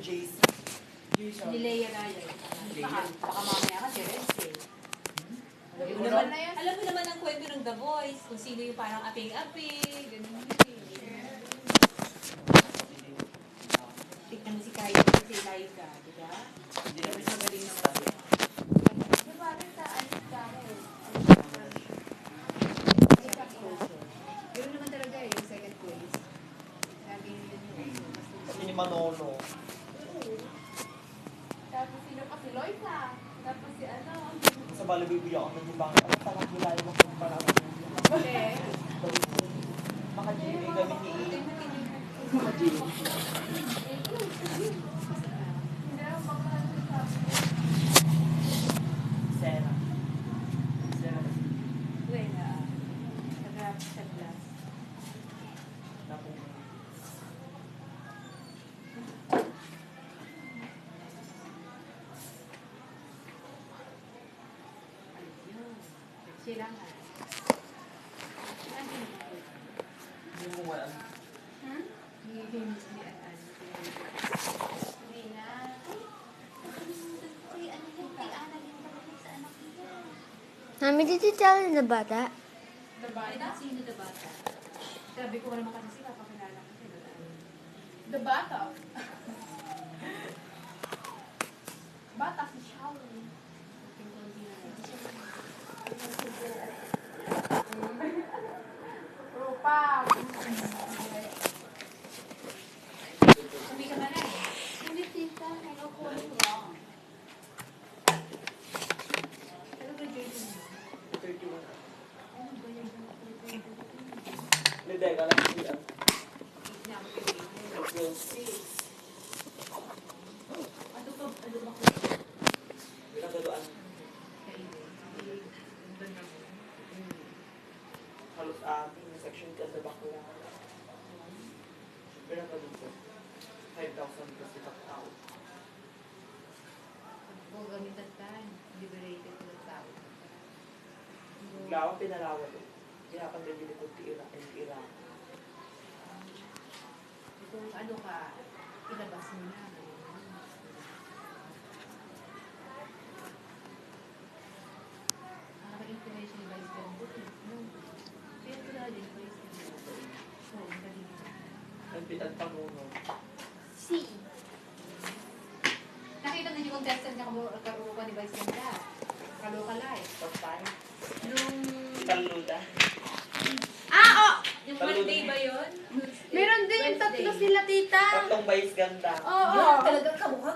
JC. Ni Leia Raya. Baka mamaya ka si Renzi. Alam mo naman ang kwento ng The Voice, kung sino yung parang aping-aping, ganun yun eh. Tignan mo si Kaya, si Laika, di ba? Hindi na Mas magaling naman. Di ba rin sa alis ka rin? Yun naman talaga eh, yung second place. Laging yun yun. Kasi ni Manolo. Tapos sino pa si Loisa? Tapos si ano? Sa bala bibili ako ng ibang ano parang hilay mo kung parang Okay. mga Jimmy kami ni Hindi ako makasasabi. Sena. Sena. Buena. Nag-rap sa glass. Napong Ayun. Sila nga. hindi mo wala. Hindi Hindi na. Kay ano yung kay Ana yung kapatid sa anak niya. Mami, did you tell the bata? The Ay, bata? sino the bata? Sabi ko naman kasi sila, pakilala ko sila. The bata? Bata si Shaolin. Konti na lang. Rupa. Sabi ka ba na eh? Hindi tita. Ano ko wrong? Ano ba Jordan mo? 31. Ano ba yung Hindi, kala ko siya. na ako yung ano ba ko? Pinagadoan. Halos amin. May section ka sa bakla. Pinagadoan ko. 5,000 kasi tao. Kung gamitan tayo, liberated na tao. Gawa pinalawa doon. Kaya kang ganyan ko tira. Kung ano ka, ilabas mo na. Nakaka-information ni Vice Ganda. Pero wala din, Vice Ganda. So, ang galing. Ang panguno. Si. Nakita na yung contestant na karuka ni Vice Ganda. Kaloka live. First time. Nung, Taluda. yung Monday ba yun? Meron din yung tatlo Wednesday. sila tita. Tatlong bayis ganda. Oo. Yun, talagang kamukha